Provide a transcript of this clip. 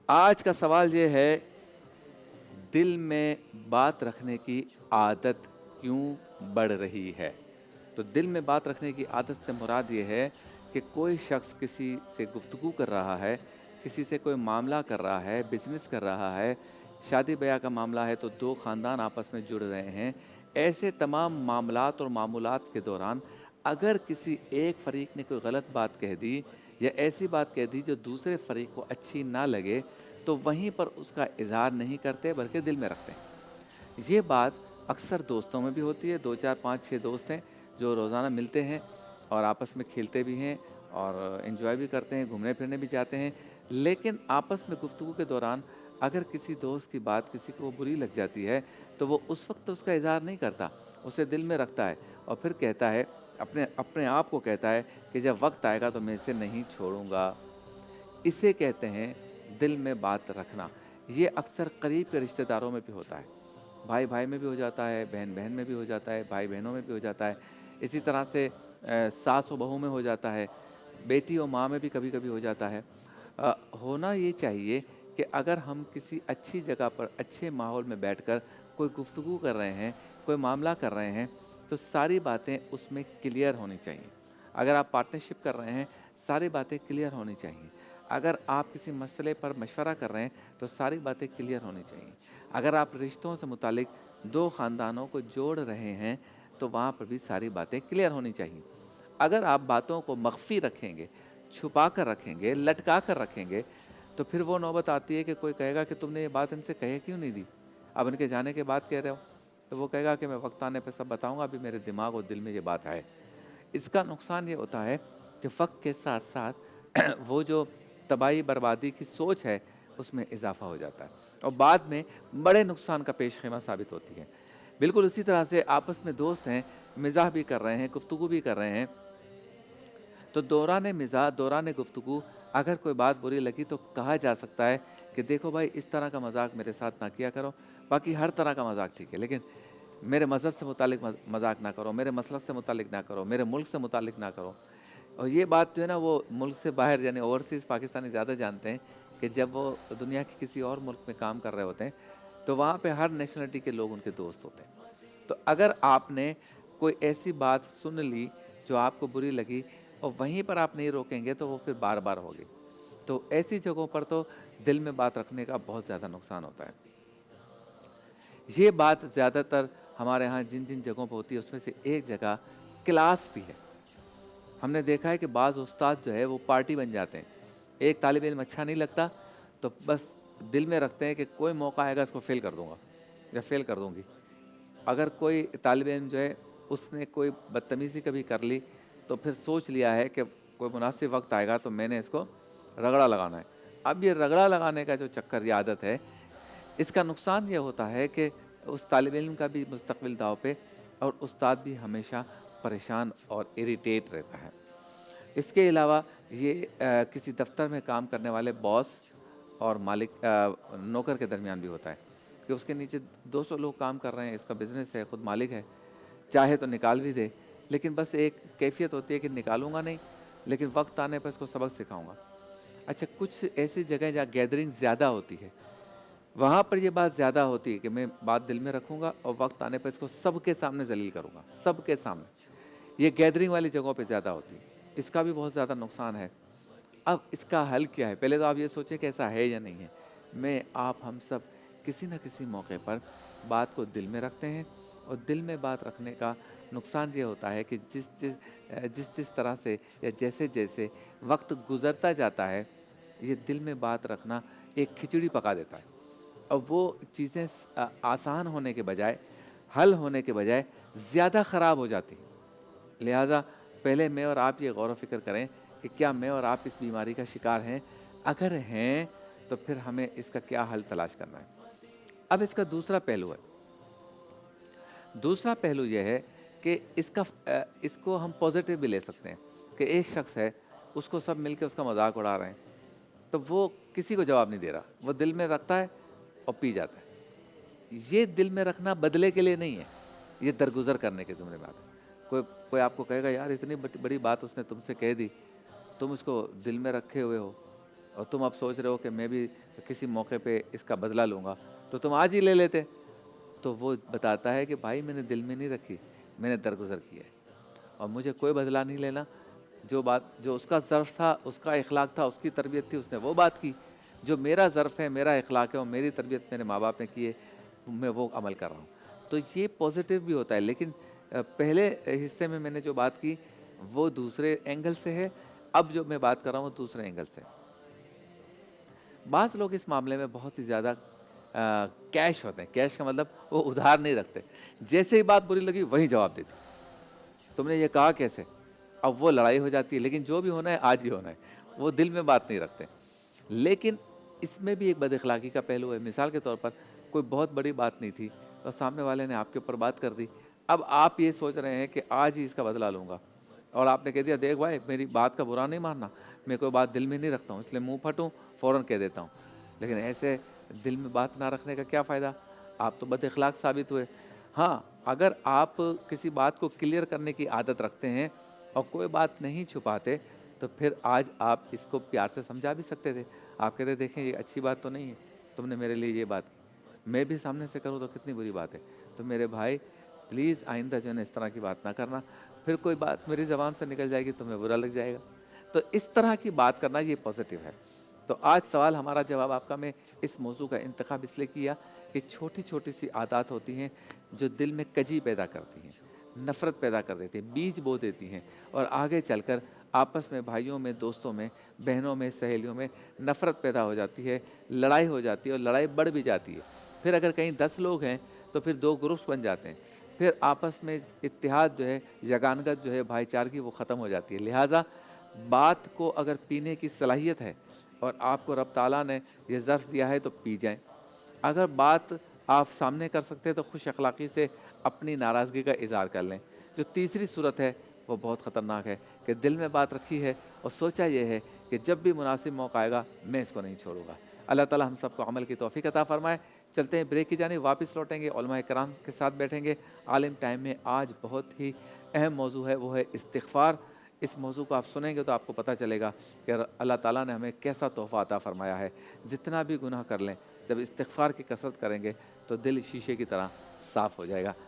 آج کا سوال یہ ہے، دل میں بات رکھنے کی عادت کیوں بڑھ رہی ہے؟ تو دل میں بات رکھنے کی عادت سے مراد یہ ہے کہ کوئی شخص کسی سے گفتگو کر رہا ہے، کسی سے کوئی معاملہ کر رہا ہے، بزنس کر رہا ہے، شادی بیاہ کا معاملہ ہے تو دو خاندان آپس میں جڑ رہے ہیں۔ ایسے تمام معاملات اور معمولات کے دوران اگر کسی ایک فریق نے کوئی غلط بات کہہ دی یا ایسی بات کہہ دی جو دوسرے فریق کو اچھی نہ لگے، تو وہیں پر اس کا اظہار نہیں کرتے بلکہ دل میں رکھتے ہیں۔ یہ بات اکثر دوستوں میں بھی ہوتی ہے، 2 4 5 6 دوست ہیں جو روزانہ ملتے ہیں اور آپس میں کھیلتے بھی ہیں اور انجوائے بھی کرتے ہیں، گھومنے پھرنے بھی جاتے ہیں، لیکن آپس میں گفتگو کے دوران اگر کسی دوست کی بات کسی کو بری لگ جاتی ہے تو وہ اس وقت اس کا اظہار نہیں کرتا، اسے دل میں رکھتا ہے اور پھر کہتا ہے، اپنے آپ کو کہتا ہے کہ جب وقت آئے گا تو میں اسے نہیں چھوڑوں گا۔ اسے کہتے ہیں دل میں بات رکھنا۔ یہ اکثر قریب کے رشتہ داروں میں بھی ہوتا ہے، بھائی بھائی میں بھی ہو جاتا ہے، بہن بہن میں بھی ہو جاتا ہے، بھائی بہنوں میں بھی ہو جاتا ہے، اسی طرح سے ساس و بہو میں ہو جاتا ہے، بیٹی و ماں میں بھی کبھی کبھی ہو جاتا ہے۔ ہونا یہ چاہیے کہ اگر ہم کسی اچھی جگہ پر اچھے ماحول میں بیٹھ کر کوئی گفتگو کر رہے ہیں، کوئی معاملہ کر رہے ہیں، تو ساری باتیں اس میں کلیئر ہونی چاہیے۔ اگر آپ پارٹنرشپ کر رہے ہیں، ساری باتیں کلیئر ہونی چاہیے۔ اگر آپ کسی مسئلے پر مشورہ کر رہے ہیں تو ساری باتیں کلیئر ہونی چاہیے۔ اگر آپ رشتوں سے متعلق دو خاندانوں کو جوڑ رہے ہیں تو وہاں پر بھی ساری باتیں کلیئر ہونی چاہیے۔ اگر آپ باتوں کو مخفی رکھیں گے، چھپا کر رکھیں گے، لٹکا کر رکھیں گے، تو پھر وہ نوبت آتی ہے کہ کوئی کہے گا کہ تم نے یہ بات ان سے کہے کیوں نہیں دی، اب ان کے جانے کے بعد کہہ رہے ہو، تو وہ کہے گا کہ میں وقت آنے پہ سب بتاؤں گا، ابھی میرے دماغ اور دل میں یہ بات ہے۔ اس کا نقصان یہ ہوتا ہے کہ وقت کے ساتھ ساتھ وہ جو تباہی بربادی کی سوچ ہے اس میں اضافہ ہو جاتا ہے اور بعد میں بڑے نقصان کا پیش خیمہ ثابت ہوتی ہے۔ بالکل اسی طرح سے آپس میں دوست ہیں، مزاح بھی کر رہے ہیں، گفتگو بھی کر رہے ہیں، تو دوران مزاح، دوران گفتگو اگر کوئی بات بری لگی تو کہا جا سکتا ہے کہ دیکھو بھائی، اس طرح کا مذاق میرے ساتھ نہ کیا کرو، باقی ہر طرح کا مذاق ٹھیک ہے، لیکن میرے مذہب سے متعلق مذاق نہ کرو، میرے مسلک سے متعلق نہ کرو، میرے ملک سے متعلق نہ کرو۔ اور یہ بات جو ہے نا، وہ ملک سے باہر یعنی اوورسیز پاکستانی زیادہ جانتے ہیں کہ جب وہ دنیا کے کسی اور ملک میں کام کر رہے ہوتے ہیں تو وہاں پہ ہر نیشنلٹی کے لوگ ان کے دوست ہوتے ہیں۔ تو اگر آپ نے کوئی ایسی بات سن لی جو آپ کو بری لگی اور وہیں پر آپ نہیں روکیں گے تو وہ پھر بار بار ہوگی۔ تو ایسی جگہوں پر تو دل میں بات رکھنے کا بہت زیادہ نقصان ہوتا ہے۔ یہ بات زیادہ تر ہمارے ہاں جن جن جگہوں پہ ہوتی ہے اس میں سے ایک جگہ کلاس بھی ہے۔ ہم نے دیکھا ہے کہ بعض استاد جو ہے وہ پارٹی بن جاتے ہیں، ایک طالب علم اچھا نہیں لگتا تو بس دل میں رکھتے ہیں کہ کوئی موقع آئے گا اس کو فیل کر دوں گا یا فیل کر دوں گی۔ اگر کوئی طالب علم جو ہے اس نے کوئی بدتمیزی کبھی کر لی تو پھر سوچ لیا ہے کہ کوئی مناسب وقت آئے گا تو میں نے اس کو رگڑا لگانا ہے۔ اب یہ رگڑا لگانے کا جو چکر، یہ عادت ہے، اس کا نقصان یہ ہوتا ہے کہ اس طالب علم کا بھی مستقبل داؤ پہ اور استاد بھی ہمیشہ پریشان اور اریٹیٹ رہتا ہے۔ اس کے علاوہ یہ کسی دفتر میں کام کرنے والے باس اور مالک نوکر کے درمیان بھی ہوتا ہے کہ اس کے نیچے 200 لوگ کام کر رہے ہیں، اس کا بزنس ہے، خود مالک ہے، چاہے تو نکال بھی دے، لیکن بس ایک کیفیت ہوتی ہے کہ نکالوں گا نہیں، لیکن وقت آنے پر اس کو سبق سکھاؤں گا۔ اچھا، کچھ ایسی جگہیں جہاں گیدرنگ زیادہ ہوتی ہے وہاں پر یہ بات زیادہ ہوتی ہے کہ میں بات دل میں رکھوں گا اور وقت آنے پر اس کو سب کے سامنے ذلیل کروں گا، سب کے سامنے۔ یہ گیدرنگ والی جگہوں پہ زیادہ ہوتی ہے، اس کا بھی بہت زیادہ نقصان ہے۔ اب اس کا حل کیا ہے؟ پہلے تو آپ یہ سوچیں کہ ایسا ہے یا نہیں ہے۔ ہم سب کسی نہ کسی موقع پر بات کو دل میں رکھتے ہیں، اور دل میں بات رکھنے کا نقصان یہ ہوتا ہے کہ جس طرح سے یا جیسے جیسے وقت گزرتا جاتا ہے، یہ دل میں بات رکھنا ایک کھچڑی پکا دیتا ہے، اور وہ چیزیں آسان ہونے کے بجائے، حل ہونے کے بجائے زیادہ خراب ہو جاتی ہیں۔ لہٰذا پہلے میں اور آپ یہ غور و فکر کریں کہ کیا میں اور آپ اس بیماری کا شکار ہیں؟ اگر ہیں تو پھر ہمیں اس کا کیا حل تلاش کرنا ہے۔ اب اس کا دوسرا پہلو ہے۔ دوسرا پہلو یہ ہے کہ اس کو ہم پازیٹیو بھی لے سکتے ہیں کہ ایک شخص ہے، اس کو سب مل کے اس کا مذاق اڑا رہے ہیں، تو وہ کسی کو جواب نہیں دے رہا، وہ دل میں رکھتا ہے اور پی جاتا ہے۔ یہ دل میں رکھنا بدلے کے لیے نہیں ہے، یہ درگزر کرنے کے ذمہ بات ہے۔ کوئی آپ کو کہے گا، یار اتنی بڑی بات اس نے تم سے کہہ دی، تم اس کو دل میں رکھے ہوئے ہو، اور تم اب سوچ رہے ہو کہ میں بھی کسی موقع پہ اس کا بدلہ لوں گا، تو تم آج ہی لے لیتے۔ تو وہ بتاتا ہے کہ بھائی میں نے دل میں نہیں رکھی، میں نے درگزر کیا ہے، اور مجھے کوئی بدلہ نہیں لینا۔ جو اس کا ظرف تھا، اس کا اخلاق تھا، اس کی تربیت تھی، اس نے وہ بات کی۔ جو میرا ظرف ہے، میرا اخلاق ہے اور میری تربیت میرے ماں باپ نے کی ہے، میں وہ عمل کر رہا ہوں۔ تو یہ پازیٹیو بھی ہوتا ہے، لیکن پہلے حصے میں نے جو بات کی وہ دوسرے اینگل سے ہے، اب جو میں بات کر رہا ہوں وہ دوسرے اینگل سے۔ بعض لوگ اس معاملے میں بہت ہی زیادہ کیش ہوتے ہیں۔ کیش کا مطلب وہ ادھار نہیں رکھتے، جیسے ہی بات بری لگی وہیں جواب دیتے، تم نے یہ کہا کیسے؟ اب وہ لڑائی ہو جاتی ہے، لیکن جو بھی ہونا ہے آج ہی ہونا ہے، وہ دل میں بات نہیں رکھتے۔ لیکن اس میں بھی ایک بد اخلاقی کا پہلو ہے۔ مثال کے طور پر کوئی بہت بڑی بات نہیں تھی اور سامنے والے نے آپ کے اوپر بات کر دی، اب آپ یہ سوچ رہے ہیں کہ آج ہی اس کا بدلہ لوں گا، اور آپ نے کہہ دیا دیکھ بھائی میری بات کا برا نہیں ماننا، میں کوئی بات دل میں نہیں رکھتا ہوں، اس لیے منہ پھٹوں فوراً کہہ دیتا ہوں۔ لیکن ایسے دل میں بات نہ رکھنے کا کیا فائدہ؟ آپ تو بد اخلاق ثابت ہوئے۔ ہاں، اگر آپ کسی بات کو کلیئر کرنے کی عادت رکھتے ہیں اور کوئی بات نہیں چھپاتے، تو پھر آج آپ اس کو پیار سے سمجھا بھی سکتے تھے۔ آپ کہتے دیکھیں یہ اچھی بات تو نہیں ہے، تم نے میرے لیے یہ بات کی، میں بھی سامنے سے کروں تو کتنی بری بات ہے، تو میرے بھائی پلیز آئندہ جو ہے نا اس طرح کی بات نہ کرنا، پھر کوئی بات میری زبان سے نکل جائے گی تمہیں برا لگ جائے گا۔ تو اس طرح کی بات کرنا یہ پازیٹیو ہے۔ تو آج سوال ہمارا جواب آپ کا میں اس موضوع کا انتخاب اس لیے کیا کہ چھوٹی چھوٹی سی عادات ہوتی ہیں جو دل میں کجی پیدا کرتی ہیں، نفرت پیدا کر دیتی ہیں، بیج بو دیتی ہیں، اور آگے چل کر آپس میں بھائیوں میں، دوستوں میں، بہنوں میں، سہیلیوں میں نفرت پیدا ہو جاتی ہے، لڑائی ہو جاتی ہے، اور لڑائی بڑھ بھی جاتی ہے۔ پھر اگر کہیں 10 لوگ ہیں تو پھر 2 گروپس بن جاتے ہیں، پھر آپس میں اتحاد جو ہے، یگانگت جو ہے، بھائی چارگی وہ ختم ہو جاتی ہے۔ لہٰذا بات کو اگر پینے کی صلاحیت ہے اور آپ کو رب تعالیٰ نے یہ ظرف دیا ہے تو پی جائیں۔ اگر بات آپ سامنے کر سکتے ہیں تو خوش اخلاقی سے اپنی ناراضگی کا اظہار کر لیں۔ جو تیسری صورت ہے وہ بہت خطرناک ہے کہ دل میں بات رکھی ہے اور سوچا یہ ہے کہ جب بھی مناسب موقع آئے گا میں اس کو نہیں چھوڑوں گا۔ اللہ تعالیٰ ہم سب کو عمل کی توفیق عطا فرمائے۔ چلتے ہیں بریک کی جانب، واپس لوٹیں گے، علماء کرام کے ساتھ بیٹھیں گے۔ عالم ٹائم میں آج بہت ہی اہم موضوع ہے، وہ ہے استغفار۔ اس موضوع کو آپ سنیں گے تو آپ کو پتہ چلے گا کہ اللہ تعالیٰ نے ہمیں کیسا تحفہ عطا فرمایا ہے۔ جتنا بھی گناہ کر لیں، جب استغفار کی کثرت کریں گے تو دل شیشے کی طرح صاف ہو جائے گا۔